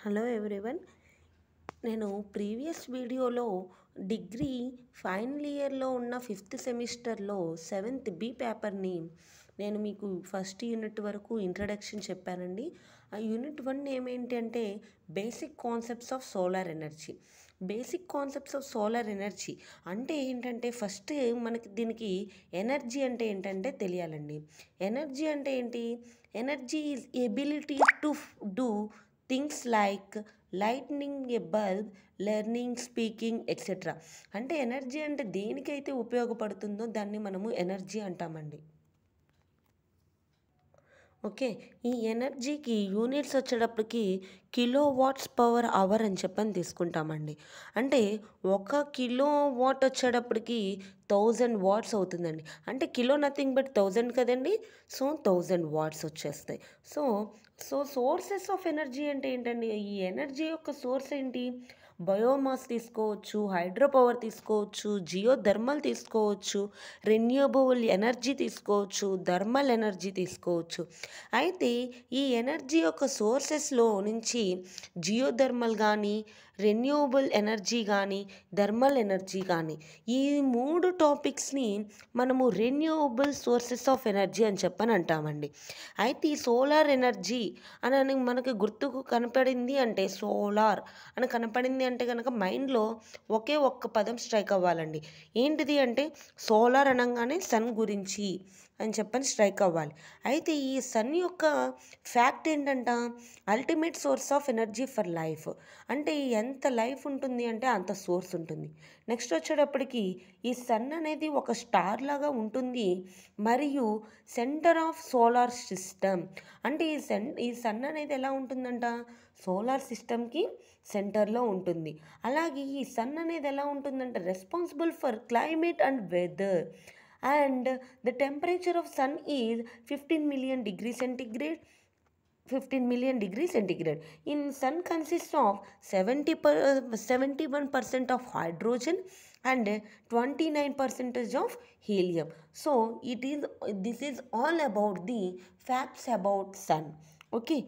Hello everyone. నేను previous వీడియోలో degree final ఇయర్లో ఉన్న ఫిఫ్త్ సెమిస్టర్లో సెవెంత్ బి పేపర్ని నేను మీకు ఫస్ట్ యూనిట్ వరకు ఇంట్రడక్షన్ చెప్పానండి. ఆ యూనిట్ 1 ఏమేంటి అంటే basic concepts of solar energy. Basic concepts of solar energy అంటే ఏంటంటే ఫస్ట్ మనకి దీనికి ఎనర్జీ అంటే ఏంటంటే తెలియాలండి. ఎనర్జీ అంటే ఏంటి? Energy is ability to do things like lightning a bulb, learning, speaking etcetera. అంటే ఎనర్జీ అంటే దేనికైతే ఉపయోగపడుతుందో దాన్ని మనము ఎనర్జీ అంటామండి. ఓకే, ఈ ఎనర్జీకి యూనిట్స్ వచ్చేటప్పటికి కిలో వాట్స్ పవర్ అవర్ అని చెప్పని తీసుకుంటామండి. అంటే 1 కిలో వాట్ వచ్చేటప్పటికి 1000 వాట్స్ అవుతుందండి. అంటే కిలో నథింగ్ బట్ 1000 కదండి. సో 1000 వాట్స్ వచ్చేస్తాయి. So so sources of energy అంటే ఏంటండి? ఈ ఎనర్జీ యొక్క సోర్స్ ఏంటి? బయోమాస్ తీసుకోవచ్చు, హైడ్రో పవర్ తీసుకోవచ్చు, జియో థర్మల్ తీసుకోవచ్చు, రెన్యూవబుల్ ఎనర్జీ తీసుకోవచ్చు, థర్మల్ ఎనర్జీ తీసుకోవచ్చు. అయితే ఈ ఎనర్జీ యొక్క సోర్సెస్లో నుంచి జియో థర్మల్ కానీ, రెన్యూవబుల్ ఎనర్జీ కానీ, థర్మల్ ఎనర్జీ కానీ, ఈ 3 టాపిక్స్ని మనము రెన్యూవబుల్ సోర్సెస్ ఆఫ్ ఎనర్జీ అని చెప్పని అంటామండి. అయితే ఈ సోలార్ ఎనర్జీ అని మనకి గుర్తుకు కనపడింది అంటే, సోలార్ అని కనపడింది అంటే కనుక మైండ్లో ఒకే ఒక్క పదం స్ట్రైక్ అవ్వాలండి. ఏంటిది అంటే సోలార్ అనగానే సన్ గురించి అని చెప్పని స్ట్రైక్ అవ్వాలి. అయితే ఈ సన్ యొక్క ఫ్యాక్ట్ ఏంటంట? Ultimate source of energy for life. అంటే ఎంత లైఫ్ ఉంటుంది అంటే అంత సోర్స్ ఉంటుంది. నెక్స్ట్ వచ్చేటప్పటికి ఈ సన్ అనేది ఒక స్టార్ లాగా ఉంటుంది మరియు సెంటర్ ఆఫ్ సోలార్ సిస్టమ్. అంటే ఈ సన్ అనేది ఎలా ఉంటుందంట? సోలార్ సిస్టమ్కి సెంటర్లో ఉంటుంది. అలాగే ఈ సన్ అనేది ఎలా ఉంటుందంటే responsible for climate and weather. And the temperature of sun is 15 million degrees centigrade. 15 million degrees centigrade. In sun consists of 71% of hydrogen and 29% of helium. So this is all about the facts about sun. Okay,